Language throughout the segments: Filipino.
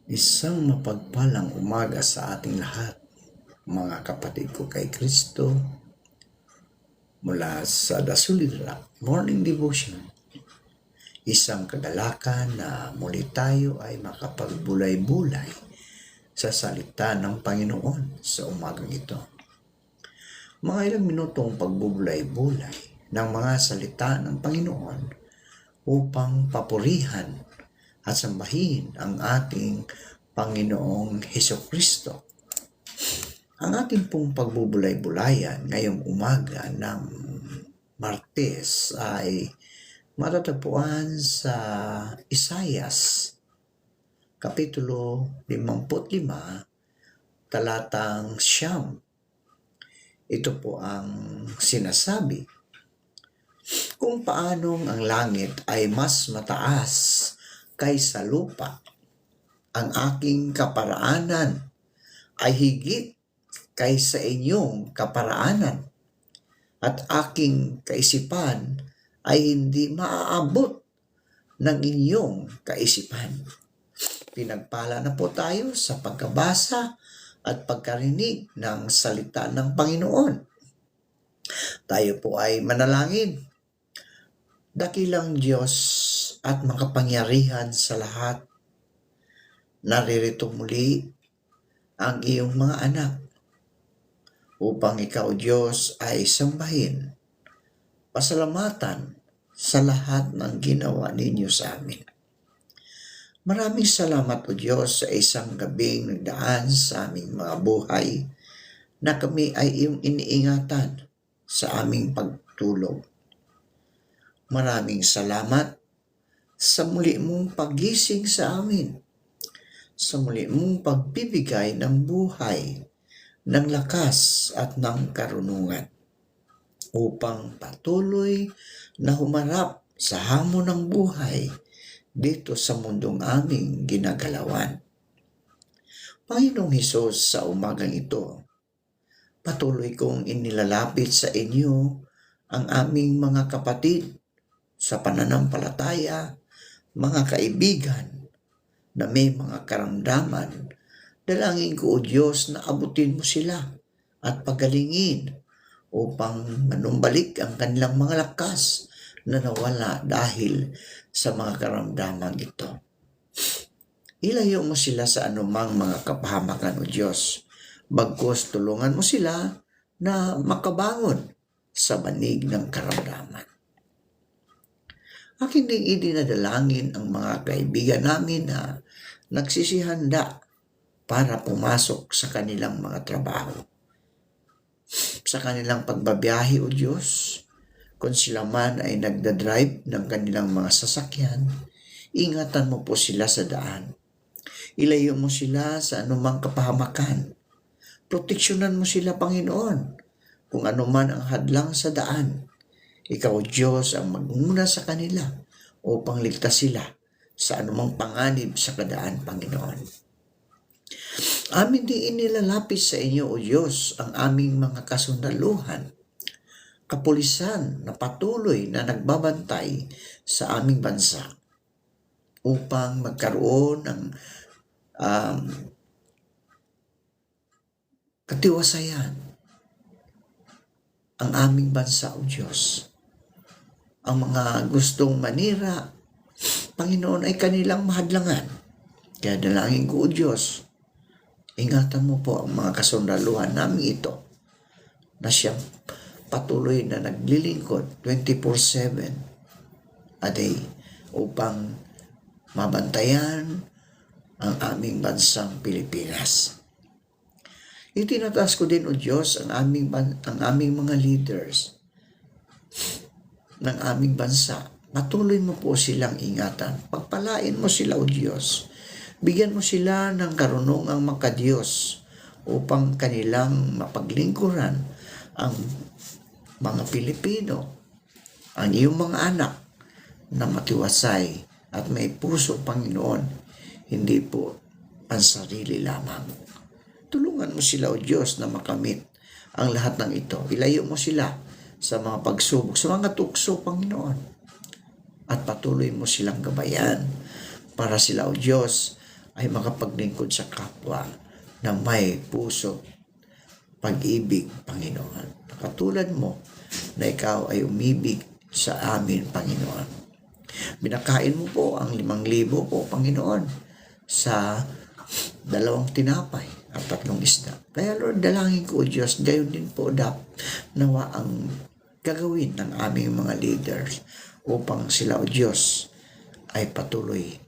Isang mapagpalang umaga sa ating lahat, mga kapatid ko kay Kristo, mula sa The Solid Rock Morning Devotion. Isang kagalakan na muli tayo ay makapagbulay-bulay sa salita ng Panginoon sa umagang ito. Mga ilang minutong pagbubulay-bulay ng mga salita ng Panginoon upang papurihan at sambahin ang ating Panginoong Hesukristo. Ang ating pong pagbubulay-bulayan ngayong umaga ng Martes ay matatagpuan sa Isayas, Kapitulo 55, talatang 9. Ito po ang sinasabi, kung paanong ang langit ay mas mataas kaysa lupa, ang aking kaparaanan ay higit kaysa inyong kaparaanan, at aking kaisipan ay hindi maaabot ng inyong kaisipan. Pinagpala na po tayo sa pagkabasa at pagkarinig ng salita ng Panginoon. Tayo po ay manalangin. Dakilang Diyos at makapangyarihan sa lahat, naririto muli ang iyong mga anak upang ikaw, Diyos, ay sambahin, pasalamatan sa lahat ng ginawa ninyo sa amin. Maraming salamat, O Diyos, sa isang gabing nagdaan sa aming mga buhay na kami ay iyong iniingatan sa aming pagtulog. Maraming salamat sa muli mong pagising sa amin, sa muli mong pagbibigay ng buhay, ng lakas at ng karunungan upang patuloy na humarap sa hamon ng buhay dito sa mundong aming ginagalawan. Panginoong Hesus, sa umagang ito, patuloy kong inilalapit sa inyo ang aming mga kapatid sa pananampalataya, mga kaibigan na may mga karamdaman. Dalangin ko, O Diyos, na abutin mo sila at pagalingin upang manumbalik ang kanilang mga lakas na nawala dahil sa mga karamdaman ito. Ilayo mo sila sa anumang mga kapahamakan, O Diyos. Bagkus tulungan mo sila na makabangon sa banig ng karamdaman. Aking ding idinadalangin ang mga kaibigan namin na nagsisihanda para pumasok sa kanilang mga trabaho. Sa kanilang pagbabiyahe, O Diyos, kung sila man ay nagdadrive ng kanilang mga sasakyan, ingatan mo po sila sa daan. Ilayo mo sila sa anumang kapahamakan. Proteksyonan mo sila, Panginoon, kung anuman ang hadlang sa daan. Ikaw, Diyos, ang magmuna sa kanila upang ligtas sila sa anumang panganib sa kadaan, Panginoon. Amin din inilalapit sa inyo, O Diyos, ang aming mga kasundaluhan, kapulisan na patuloy na nagbabantay sa aming bansa upang magkaroon ng katiwasayan ang aming bansa, O Diyos. Ang mga gustong manira, Panginoon, ay kanilang mahadlangan. Kaya dalangin ko, O Diyos, ingatan mo po ang mga kasundaluhan namin ito na siyang patuloy na naglilingkod 24/7 a day upang mabantayan ang aming bansang Pilipinas. Itinataas ko din, O Diyos, ang aming mga leaders ng aming bansa. Patuloy mo po silang ingatan. Pagpalain mo sila, O Diyos. Bigyan mo sila ng karunungang makadiyos upang kanilang mapaglingkuran ang mga Pilipino, ang iyong mga anak na matiwasay at may puso, Panginoon, hindi po ang sarili lamang. Tulungan mo sila, O Diyos, na makamit ang lahat ng ito. Ilayo mo sila sa mga pagsubok, sa mga tukso, Panginoon. At patuloy mo silang gabayan para sila, O Diyos, ay makapaglingkod sa kapwa na may puso, pag-ibig, Panginoon. Katulad mo na ikaw ay umibig sa amin, Panginoon. Binakain mo po ang 5,000 po, Panginoon, sa 2 tinapay at 3 isda. Kaya Lord, dalangin ko, O Diyos, gayon din po nawa ang gagawin ng aming mga leaders upang sila, O Diyos, ay patuloy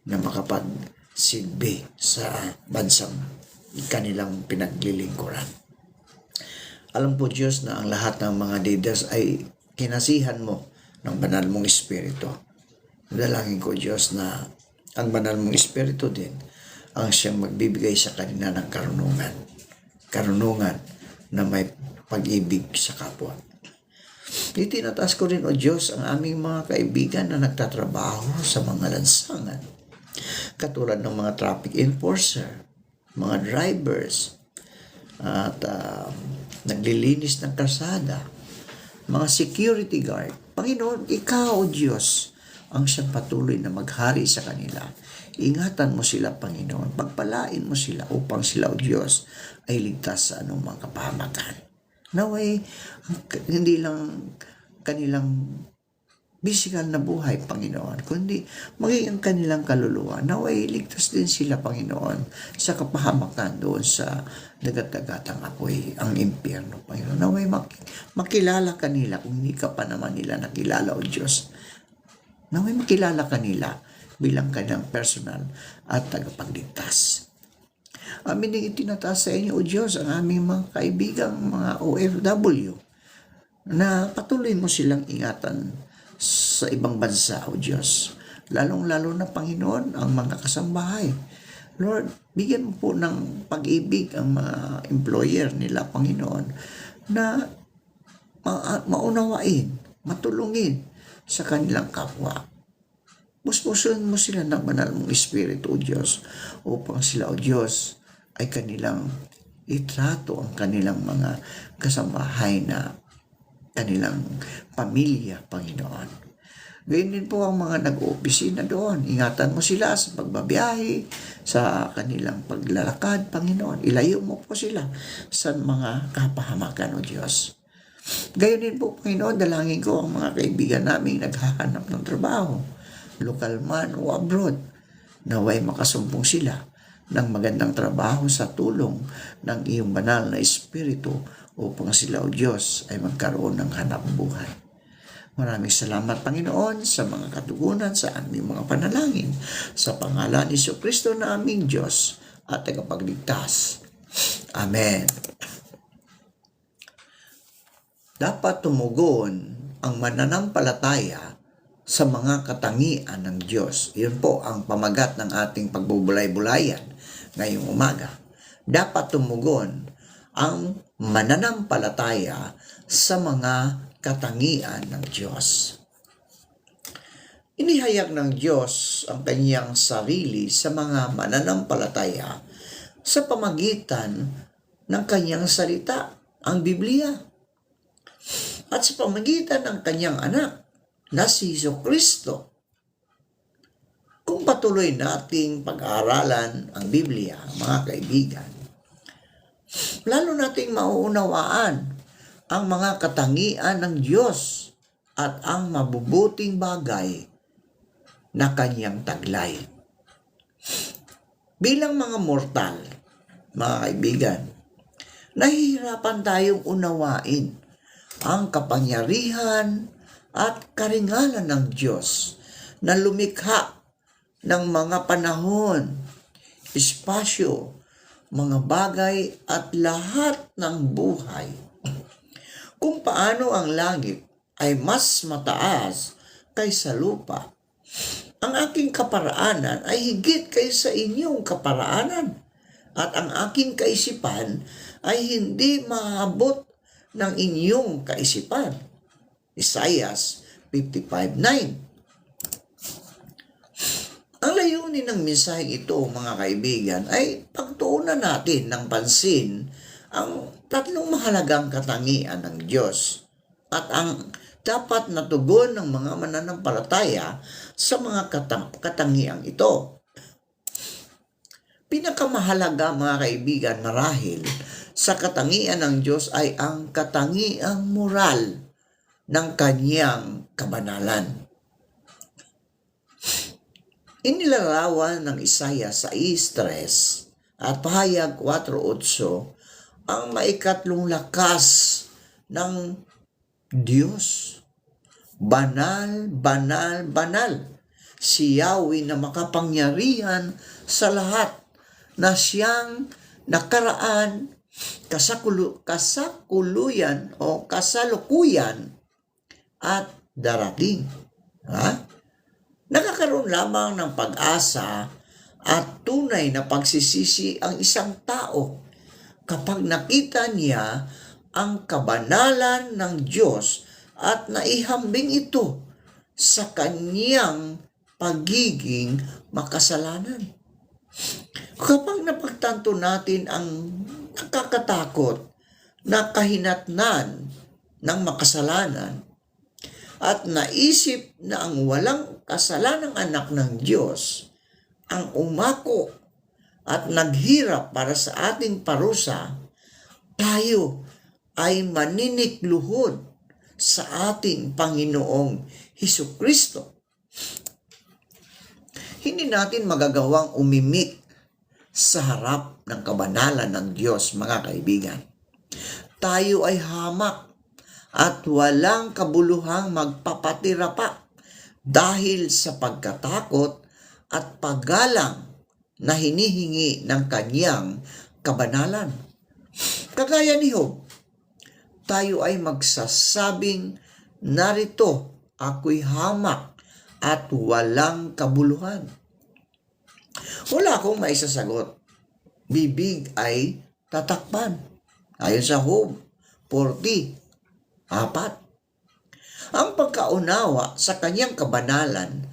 na makapagsilbi sa bansang kanilang pinaglilingkuran. Alam po, Diyos, na ang lahat ng mga leaders ay kinasihan mo ng banal mong Espiritu. Dalangin ko, Diyos, na ang banal mong Espiritu din ang siyang magbibigay sa kanila ng karunungan. Karunungan na may pag-ibig sa kapwa. Itinataas ko rin, O Diyos, ang aming mga kaibigan na nagtatrabaho sa mga lansangan. Katulad ng mga traffic enforcer, mga drivers, at naglilinis ng kalsada, mga security guard. Panginoon, ikaw, O Diyos, ang siyang patuloy na maghari sa kanila. Ingatan mo sila, Panginoon. Pagpalain mo sila upang sila, O Diyos, ay ligtas sa anumang kapahamakan. Naway, hindi lang kanilang physical na buhay, Panginoon, kundi maging ang kanilang kaluluwa. Naway, ligtas din sila, Panginoon, sa kapahamakan doon sa dagat-dagatang apoy, ang impyerno, Panginoon. Naway, makilala kanila kung hindi ka pa naman nila nakilala, O Diyos. Naway, makilala kanila bilang kanyang personal at tagapagligtas. Amin din itinataas sa inyo, O Diyos, ang aming mga kaibigang mga OFW na patuloy mo silang ingatan sa ibang bansa, O Diyos. Lalong-lalo na, Panginoon, ang mga kasambahay. Lord, bigyan mo po ng pag-ibig ang mga employer nila, Panginoon, na maunawain, matulungin sa kanilang kapwa. Puspusun mo sila ng banal mong Espiritu, O Diyos, upang sila, O Diyos, ay kanilang itrato ang kanilang mga kasambahay na kanilang pamilya, Panginoon. Gayun din po ang mga nag-opisina doon. Ingatan mo sila sa pagbabiyahe, sa kanilang paglalakad, Panginoon. Ilayo mo po sila sa mga kapahamakan, O Diyos. Gayun din po, Panginoon, dalangin ko ang mga kaibigan naming naghahanap ng trabaho, lokal man o abroad, naway makasumpong sila ng magandang trabaho sa tulong ng iyong banal na Espiritu upang sila, O Diyos, ay magkaroon ng hanap buhay. Maraming salamat, Panginoon, sa mga katugunan sa aming mga panalangin. Sa pangalan ni Jesucristo na aming Diyos at tagapagligtas. Amen. Dapat tumugon ang mananampalataya sa mga katangian ng Diyos. Iyon po ang pamagat ng ating pagbubulay-bulayan ngayong umaga. Dapat tumugon ang mananampalataya sa mga katangian ng Diyos. Inihayag ng Diyos ang kanyang sarili sa mga mananampalataya sa pamagitan ng kanyang salita, ang Biblia, at sa pamagitan ng kanyang anak na si Jesucristo. Kung patuloy nating pag-aaralan ang Biblia, mga kaibigan, lalo nating mauunawaan ang mga katangian ng Diyos at ang mabubuting bagay na kanyang taglay. Bilang mga mortal, mga kaibigan, nahihirapan tayong unawain ang kapangyarihan at karingalan ng Diyos na lumikha ng mga panahon, espasyo, mga bagay at lahat ng buhay. Kung paano ang langit ay mas mataas kaysa lupa, ang aking kaparaanan ay higit kaysa inyong kaparaanan, at ang aking kaisipan ay hindi maabot ng inyong kaisipan. Isaiah 55:9. layunin ng mensaheng ito, mga kaibigan, ay pagtuunan natin ng pansin ang tatlong mahalagang katangian ng Diyos at ang dapat natugon ng mga mananampalataya sa mga katangiang ito. Pinakamahalaga, mga kaibigan, marahil sa katangian ng Diyos ay ang katangiang moral ng kanyang kabanalan. Inilarawan ng Isaiah 6:3 at Pahayag 4:8 ang maikatlong lakas ng Diyos. Banal, banal, banal. Si Yahweh na makapangyarihan sa lahat, na siyang nakaraan, kasakuluyan o kasalukuyan at darating. Nakakaroon lamang ng pag-asa at tunay na pagsisisi ang isang tao kapag nakita niya ang kabanalan ng Diyos at naihambing ito sa kanyang pagiging makasalanan. Kapag napagtanto natin ang nakakatakot na kahinatnan ng makasalanan at naisip na ang walang kasalanang anak ng Diyos ang umako at naghirap para sa ating parusa, tayo ay maninikluhod sa ating Panginoong Hesukristo. Hindi natin magagawang umimik sa harap ng kabanalan ng Diyos, mga kaibigan. Tayo ay hamak at walang kabuluhang magpapatira pa dahil sa pagkatakot at paggalang na hinihingi ng kanyang kabanalan. Kagaya ni Job, tayo ay magsasabing, narito, ako'y hamak at walang kabuluhan. Wala akong maisasagot. Bibig ay tatakpan. Ayon sa Job 40:4. Ang pagkaunawa sa kanyang kabanalan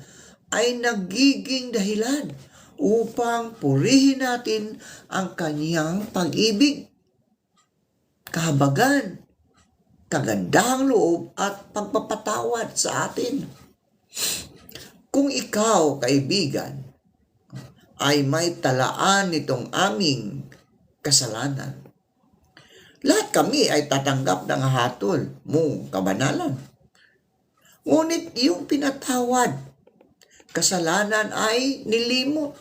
ay nagiging dahilan upang purihin natin ang kanyang pag-ibig, kahabagan, kagandahang loob at pagpapatawad sa atin. Kung ikaw, kaibigan, ay may talaan nitong aming kasalanan, lahat kami ay tatanggap ng hatol mong kabanalan. Ngunit yung pinatawad, kasalanan ay nilimot.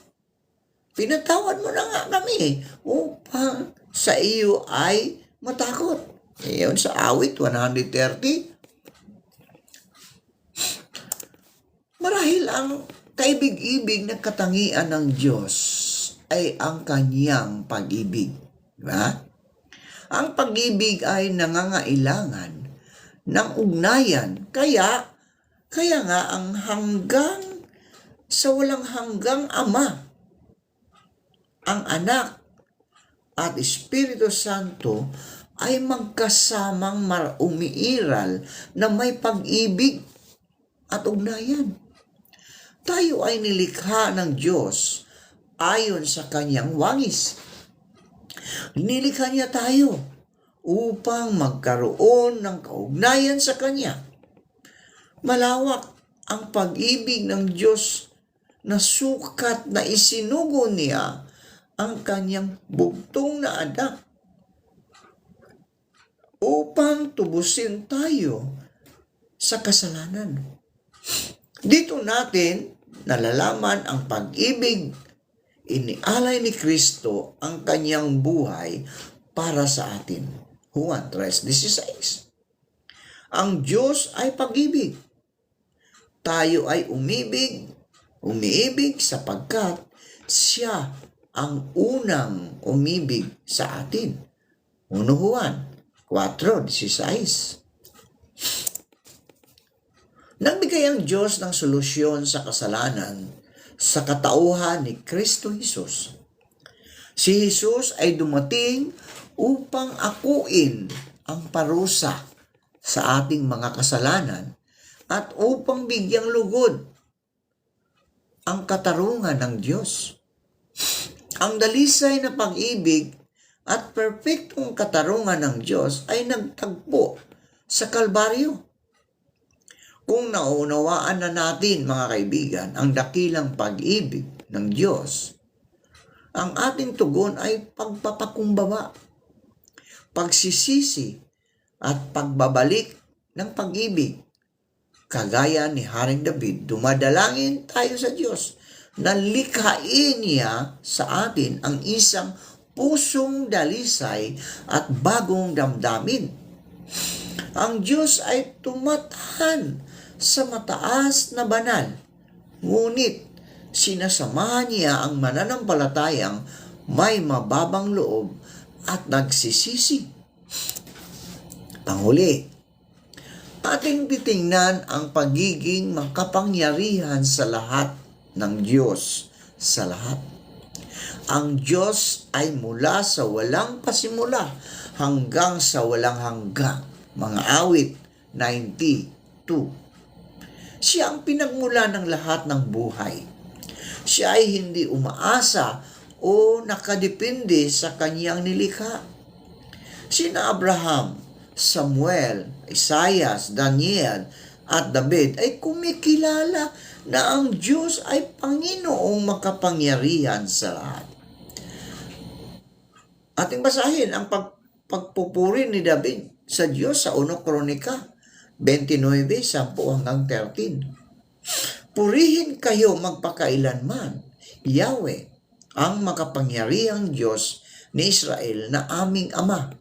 Pinatawad mo na nga kami upang sa iyo ay matakot. Iyon sa awit 130. Marahil ang kaibig-ibig na katangian ng Diyos ay ang kanyang pag-ibig. Diba? Ang pag-ibig ay nangangailangan ng ugnayan. Kaya nga ang hanggang sa walang hanggang Ama, ang Anak at Espiritu Santo ay magkasamang umiiral na may pag-ibig at ugnayan. Tayo ay nilikha ng Diyos ayon sa kanyang wangis. Nilikha niya tayo upang magkaroon ng kaugnayan sa Kanya. Malawak ang pag-ibig ng Diyos na sukat na isinugo niya ang Kanyang bugtong na anak upang tubusin tayo sa kasalanan. Dito natin nalalaman ang pag-ibig. Inialay ni Kristo ang kanyang buhay para sa atin. Juan 3:16. Ang Diyos ay pag-ibig. Tayo ay umiibig sapagkat siya ang unang umibig sa atin. 1 Juan 4:16. Nagbigay ang Diyos ng solusyon sa kasalanan sa katauhan ni Kristo Jesus. Si Jesus ay dumating upang akuin ang parusa sa ating mga kasalanan at upang bigyang lugod ang katarungan ng Diyos. Ang dalisay na pag-ibig at perpektong katarungan ng Diyos ay nagtagpo sa Kalbaryo. Kung naunawaan na natin, mga kaibigan, ang dakilang pag-ibig ng Diyos, ang ating tugon ay pagpapakumbaba, pagsisisi, at pagbabalik ng pag-ibig. Kagaya ni Haring David, dumadalangin tayo sa Diyos na likhain niya sa atin ang isang pusong dalisay at bagong damdamin. Ang Diyos ay tumatahan sa mataas na banal, ngunit sinasamahan niya ang mananampalatayang may mababang loob at nagsisisi. Panghuli, ating titingnan ang pagiging makapangyarihan sa lahat ng Diyos sa lahat. Ang Diyos ay mula sa walang pasimula hanggang sa walang hanggang. Mga awit 92. Siya ang pinagmula ng lahat ng buhay. Siya ay hindi umaasa o nakadepende sa kanyang nilikha. Sina Abraham, Samuel, Isaias, Daniel, at David ay kumikilala na ang Diyos ay Panginoong makapangyarihan sa lahat. Ating basahin ang pagpupuri ni David sa Diyos sa 1 Kronika 29:10 hanggang 13. Purihin kayo magpakailanman, Yahweh, ang makapangyarihang Diyos ni Israel na aming Ama.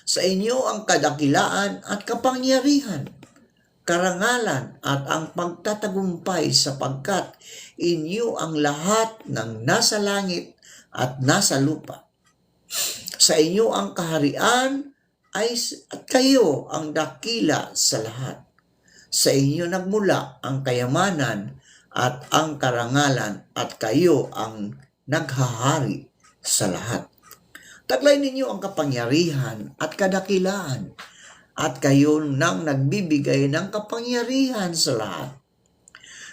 Sa inyo ang kadakilaan at kapangyarihan, karangalan at ang pagtatagumpay sapagkat inyo ang lahat ng nasa langit at nasa lupa. Sa inyo ang kaharian at kayo ang dakila sa lahat. Sa inyo nagmula ang kayamanan at ang karangalan at kayo ang naghahari sa lahat. Taglay ninyo ang kapangyarihan at kadakilaan at kayo nang nagbibigay ng kapangyarihan sa lahat.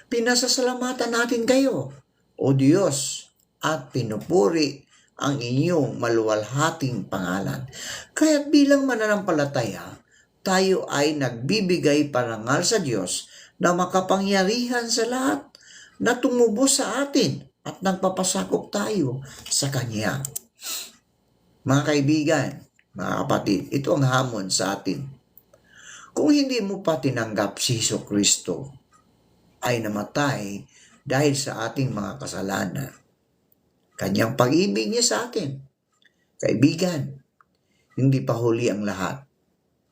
Pinasasalamatan natin kayo, O Diyos, at pinupuri ang inyong maluwalhating pangalan. Kaya't bilang mananampalataya, tayo ay nagbibigay parangal sa Diyos na makapangyarihan sa lahat na tumubo sa atin at nagpapasakop tayo sa Kanya. Mga kaibigan, mga kapatid, ito ang hamon sa atin. Kung hindi mo pa tinanggap si Jesucristo, ay namatay dahil sa ating mga kasalanan. Kanyang pag-ibig niya sa atin. Kaibigan, hindi pa huli ang lahat.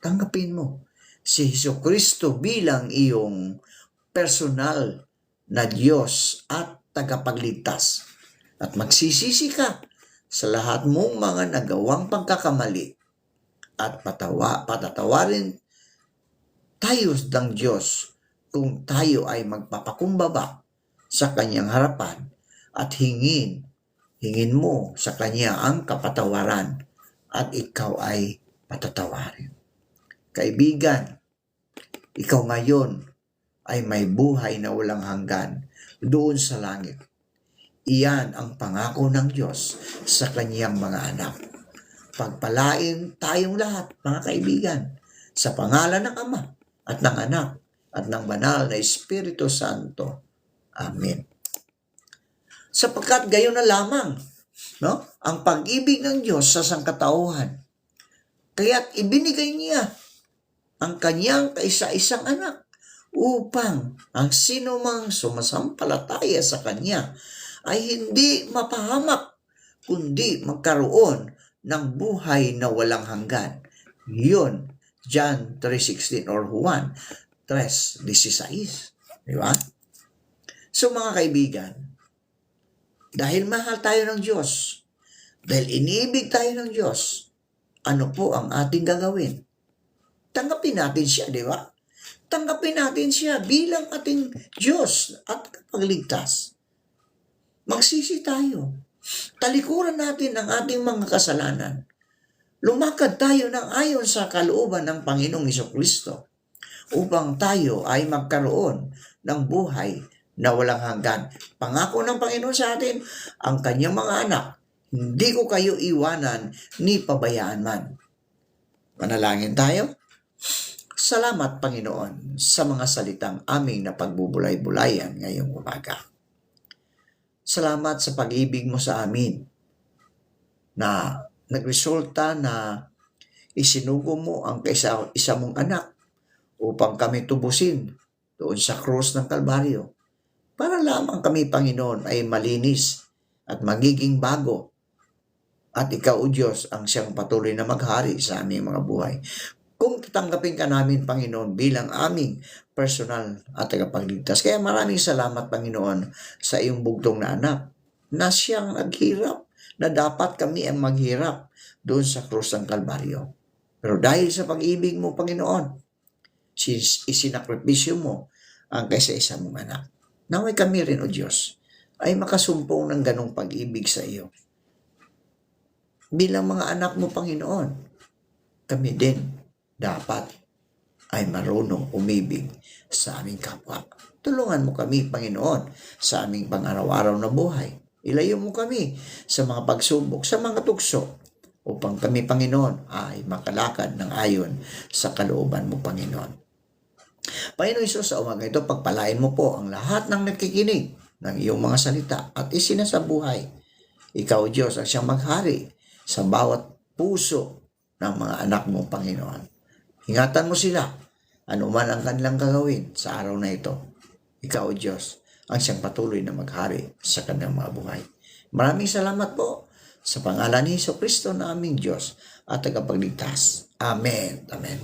Tanggapin mo si Jesucristo bilang iyong personal na Diyos at tagapagligtas. At magsisisi ka sa lahat mong mga nagawang pagkakamali at patatawarin tayo ng Diyos kung tayo ay magpapakumbaba sa Kanyang harapan at hingin mo sa Kanya ang kapatawaran at ikaw ay patatawarin. Kaibigan, ikaw ngayon ay may buhay na walang hanggan doon sa langit. Iyan ang pangako ng Diyos sa Kanyang mga anak. Pagpalain tayong lahat, mga kaibigan, sa pangalan ng Ama at ng Anak at ng Banal na Espiritu Santo. Amen. Sapagkat gayon na lamang, ang pag-ibig ng Diyos sa sangkatauhan. Kaya't ibinigay niya ang Kanyang kaisa-isang anak upang ang sinumang sumasampalataya sa Kanya ay hindi mapahamak, kundi magkaroon ng buhay na walang hanggan. Yun, John 3:16 or Juan 3:16. Di ba? So mga kaibigan, dahil mahal tayo ng Diyos, dahil iniibig tayo ng Diyos, ano po ang ating gagawin? Tanggapin natin siya, di ba? Tanggapin natin siya bilang ating Diyos at kapagligtas. Magsisi tayo. Talikuran natin ang ating mga kasalanan. Lumakad tayo ng ayon sa kalooban ng Panginoong Jesucristo upang tayo ay magkaroon ng buhay na walang hanggan. Pangako ng Panginoon sa atin, ang kanyang mga anak, hindi ko kayo iwanan ni pabayaan man. Manalangin tayo. Salamat, Panginoon, sa mga salitang aming napagbubulay-bulayan ngayong umaga. Salamat sa pag-ibig mo sa amin na nagresulta na isinugo mo ang isa mong anak upang kami tubusin doon sa krus ng Kalbaryo. Para lamang kami, Panginoon, ay malinis at magiging bago. At ikaw, O Diyos, ang siyang patuloy na maghari sa aming mga buhay. Kung tatanggapin ka namin, Panginoon, bilang aming personal at tagapagligtas. Kaya maraming salamat, Panginoon, sa iyong bugtong na anak na siyang naghirap, na dapat kami ang maghirap doon sa krus ng Kalbaryo. Pero dahil sa pag-ibig mo, Panginoon, isinakripisyo mo ang kaysa-isa mong anak. Naway kami rin, O Diyos, ay makasumpong ng ganong pag-ibig sa iyo. Bilang mga anak mo, Panginoon, kami din dapat ay marunong umibig sa aming kapwa. Tulungan mo kami, Panginoon, sa aming pang-araw-araw na buhay. Ilayo mo kami sa mga pagsubok, sa mga tukso, upang kami, Panginoon, ay makalakad ng ayon sa kalooban mo, Panginoon. Panginoon Hesus, sa umaga ito, pagpalain mo po ang lahat ng nakikinig ng iyong mga salita at isinasabuhay. Ikaw, Diyos, ang siyang maghari sa bawat puso ng mga anak mo, Panginoon. Ingatan mo sila, anuman ang kanilang gagawin sa araw na ito. Ikaw, Diyos, ang siyang patuloy na maghari sa kanilang mga buhay. Maraming salamat po sa pangalan ni Jesucristo na aming Diyos at tagapagligtas. Amen. Amen.